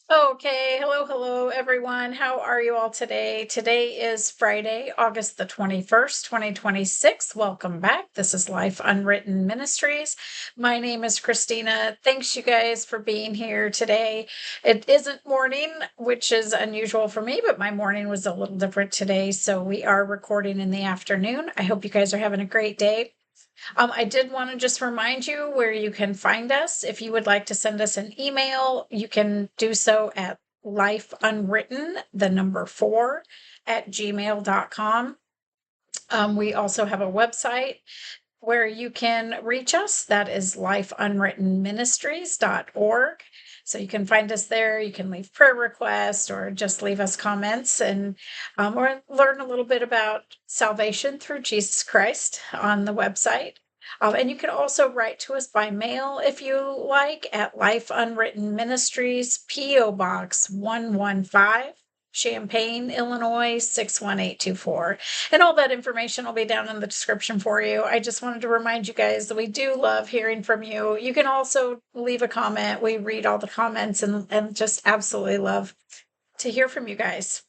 Okay, hello, everyone. How are you all today? Today is Friday, August the 21st, 2026. Welcome back. This is Life Unwritten Ministries. My name is Christina. Thanks, you guys, for being here today. It isn't morning, which is unusual for me, but my morning was a little different today. So we are recording in the afternoon. I hope you guys are having a great day. I did want to just remind you where you can find us. If you would like to send us an email, you can do so at lifeunwritten, the number 4, at gmail.com. We also have a website where you can reach us. That is lifeunwrittenministries.org. So you can find us there. You can leave prayer requests or just leave us comments or learn a little bit about salvation through Jesus Christ on the website. And you can also write to us by mail if you like at Life Unwritten Ministries, P.O. Box 115. Champaign, Illinois 61824. And all that information will be down in the description for you. I just wanted to remind you guys that we do love hearing from you. You can also leave a comment. We read all the comments and just absolutely love to hear from you guys.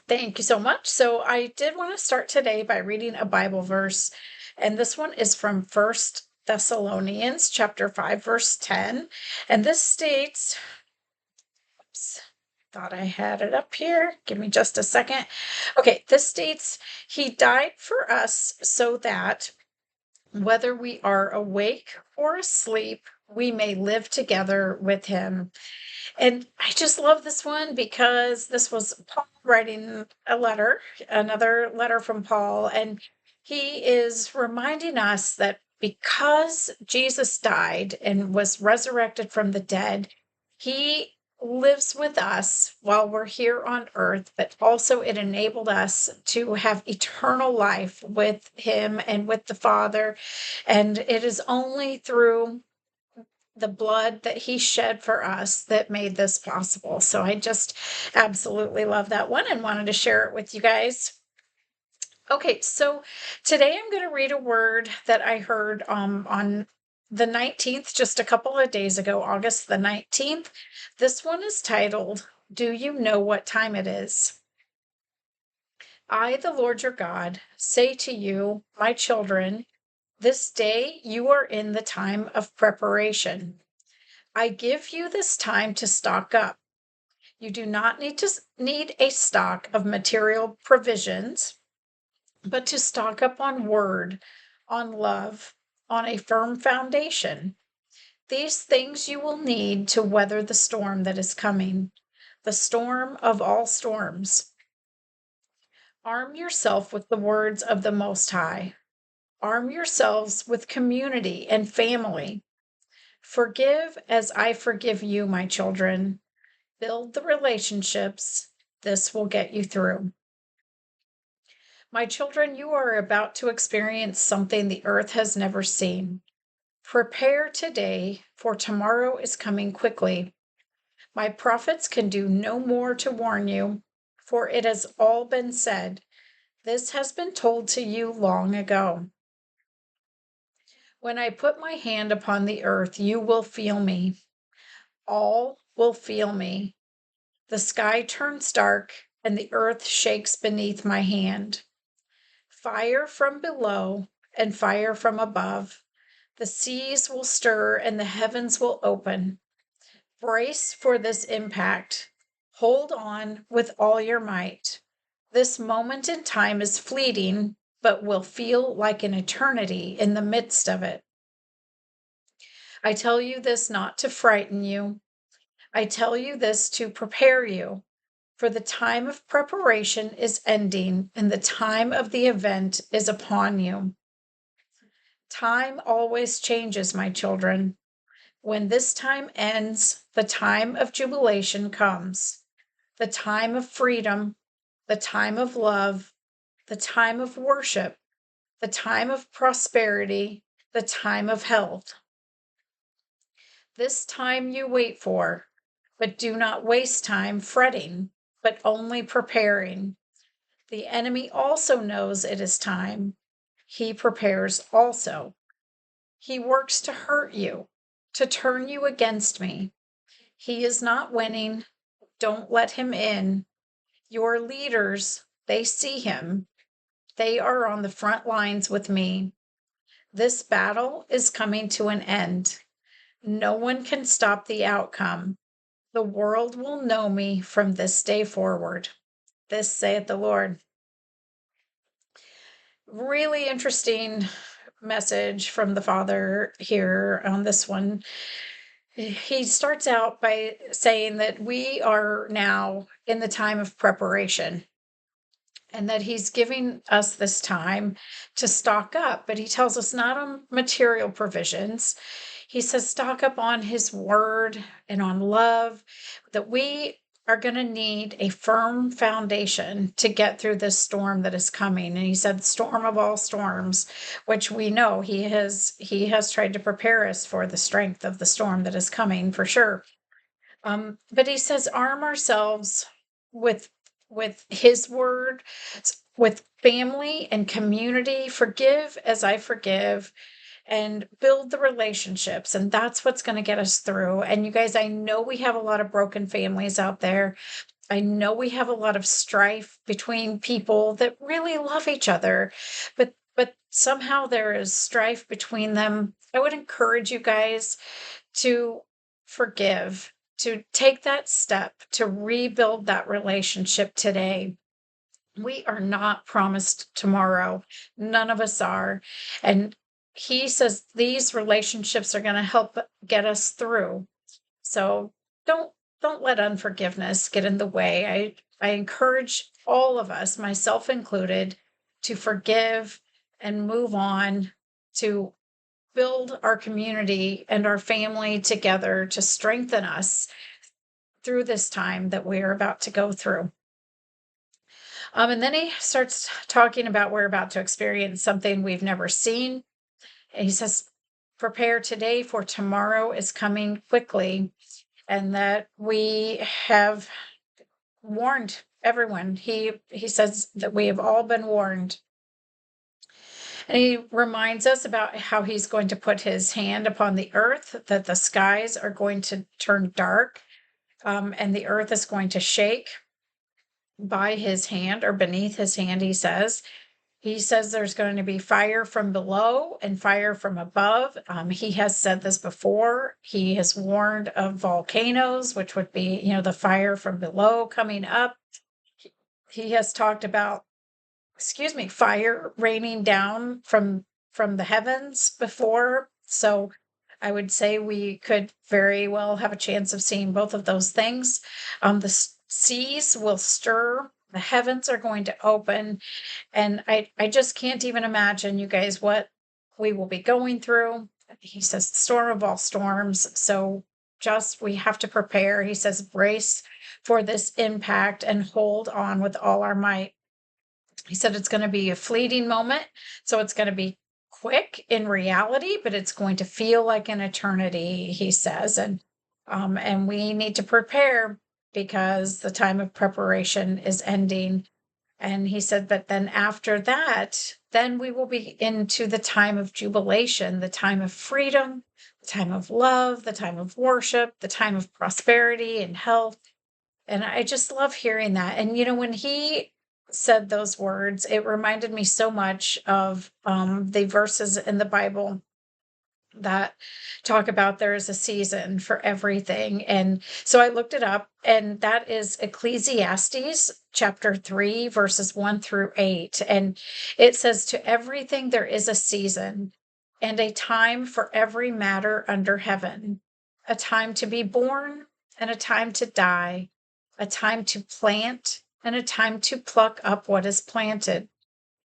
Thank you so much. So I did want to start today by reading a Bible verse, and this one is from First Thessalonians chapter 5, verse 10. And this states, oops, thought I had it up here. Give me just a second. Okay, this states, He died for us so that whether we are awake or asleep, we may live together with Him. And I just love this one because this was Paul writing a letter, another letter from Paul, and he is reminding us that because Jesus died and was resurrected from the dead, he lives with us while we're here on earth, but also it enabled us to have eternal life with him and with the Father. And it is only through the blood that he shed for us that made this possible. So I just absolutely love that one and wanted to share it with you guys. Okay, so today I'm going to read a word that I heard on the 19th, just a couple of days ago, August the 19th. This one is titled, Do You Know What Time It Is? I, the Lord your God, say to you, my children, this day you are in the time of preparation. I give you this time to stock up. You do not need a stock of material provisions, but to stock up on word, on love, on a firm foundation. These things you will need to weather the storm that is coming, the storm of all storms. Arm yourself with the words of the Most High. Arm yourselves with community and family. Forgive as I forgive you, my children. Build the relationships. This will get you through. My children, you are about to experience something the earth has never seen. Prepare today, for tomorrow is coming quickly. My prophets can do no more to warn you, for it has all been said. This has been told to you long ago. When I put my hand upon the earth, you will feel me. All will feel me. The sky turns dark, and the earth shakes beneath my hand. Fire from below and fire from above. The seas will stir and the heavens will open. Brace for this impact. Hold on with all your might. This moment in time is fleeting, but will feel like an eternity in the midst of it. I tell you this not to frighten you. I tell you this to prepare you. For the time of preparation is ending, and the time of the event is upon you. Time always changes, my children. When this time ends, the time of jubilation comes, the time of freedom, the time of love, the time of worship, the time of prosperity, the time of health. This time you wait for, but do not waste time fretting, but only preparing. The enemy also knows it is time. He prepares also. He works to hurt you, to turn you against me. He is not winning. Don't let him in. Your leaders, they see him. They are on the front lines with me. This battle is coming to an end. No one can stop the outcome. The world will know me from this day forward. This saith the Lord. Really interesting message from the Father here on this one. He starts out by saying that we are now in the time of preparation and that he's giving us this time to stock up, but he tells us not on material provisions. He says stock up on his word and on love, that we are going to need a firm foundation to get through this storm that is coming. And he said, storm of all storms, which we know he has tried to prepare us for the strength of the storm that is coming for sure. But he says, arm ourselves with his word, with family and community, forgive as I forgive, and build the relationships. And that's what's going to get us through. And you guys, I know we have a lot of broken families out there. I know we have a lot of strife between people that really love each other, but somehow there is strife between them. I would encourage you guys to forgive, to take that step to rebuild that relationship today. We are not promised tomorrow. None of us are. And he says these relationships are going to help get us through. So don't don't let unforgiveness get in the way. I encourage all of us, myself included, to forgive and move on, to build our community and our family together to strengthen us through this time that we are about to go through. And then he starts talking about we're about to experience something we've never seen. And he says, prepare today for tomorrow is coming quickly, and that we have warned everyone. He says that we have all been warned. And he reminds us about how he's going to put his hand upon the earth, that the skies are going to turn dark, and the earth is going to shake by his hand or beneath his hand, he says. He says there's going to be fire from below and fire from above. He has said this before. He has warned of volcanoes, which would be, the fire from below coming up. He has talked about, fire raining down from the heavens before. So I would say we could very well have a chance of seeing both of those things. The seas will stir, the heavens are going to open, and I just can't even imagine, you guys, what we will be going through. He says, the storm of all storms. So just we have to prepare. He says, brace for this impact and hold on with all our might. He said it's going to be a fleeting moment. So it's going to be quick in reality, but it's going to feel like an eternity, he says. And we need to prepare because the time of preparation is ending. And he said, but then after that, then we will be into the time of jubilation, the time of freedom, the time of love, the time of worship, the time of prosperity and health. And I just love hearing that. And, when he said those words, it reminded me so much of the verses in the Bible that talk about there is a season for everything. And so I looked it up, and that is Ecclesiastes chapter 3, verses 1-8. And it says, to everything there is a season and a time for every matter under heaven, a time to be born and a time to die, a time to plant and a time to pluck up what is planted,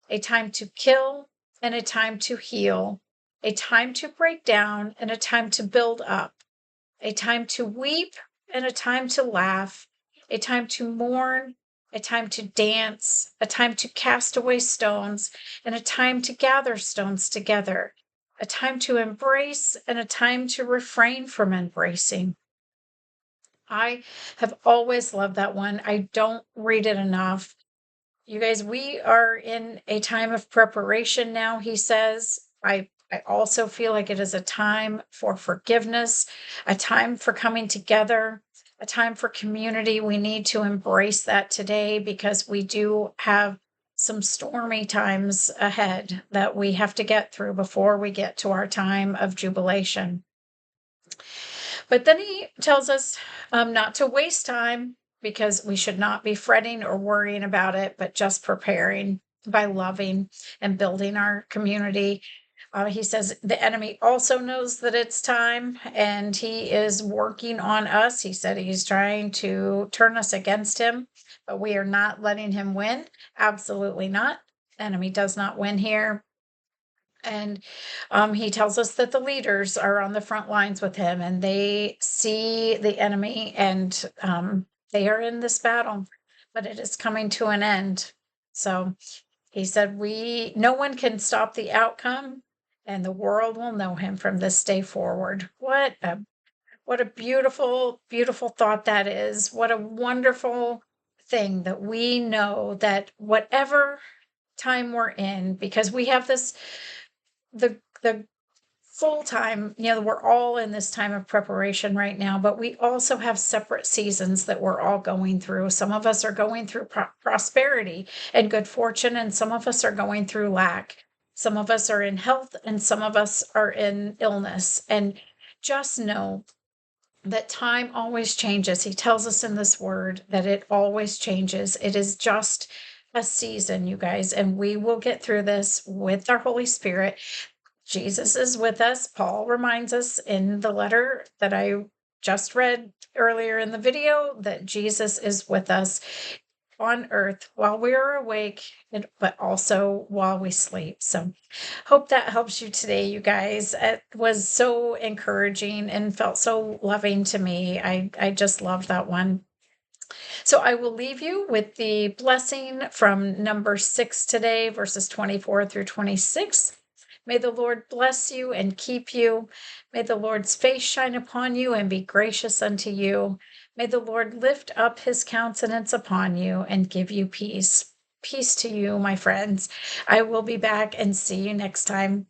a time to kill and a time to heal, a time to break down and a time to build up, a time to weep and a time to laugh, a time to mourn, a time to dance, a time to cast away stones, and a time to gather stones together, a time to embrace and a time to refrain from embracing. I have always loved that one. I don't read it enough. You guys, we are in a time of preparation now, he says. I also feel like it is a time for forgiveness, a time for coming together, a time for community. We need to embrace that today because we do have some stormy times ahead that we have to get through before we get to our time of jubilation. But then he tells us not to waste time because we should not be fretting or worrying about it, but just preparing by loving and building our community. He says the enemy also knows that it's time and he is working on us. He said he's trying to turn us against him, but we are not letting him win. Absolutely not. Enemy does not win here. And he tells us that the leaders are on the front lines with him and they see the enemy and they are in this battle, but it is coming to an end. So he said, no one can stop the outcome and the world will know him from this day forward. What a beautiful, beautiful thought that is. What a wonderful thing that we know that whatever time we're in, because we have the full time, we're all in this time of preparation right now, but we also have separate seasons that we're all going through. Some of us are going through prosperity and good fortune, and some of us are going through lack. Some of us are in health, and some of us are in illness. And just know that time always changes. He tells us in this word that it always changes. It is just a season, you guys, and we will get through this with our Holy Spirit. Jesus is with us. Paul reminds us in the letter that I just read earlier in the video that Jesus is with us on earth while we are awake, but also while we sleep. So hope that helps you today, you guys. It was so encouraging and felt so loving to me. I just love that one. So I will leave you with the blessing from number 6 today, verses 24 through 26. May the Lord bless you and keep you. May the Lord's face shine upon you and be gracious unto you. May the Lord lift up his countenance upon you and give you peace. Peace to you, my friends. I will be back and see you next time.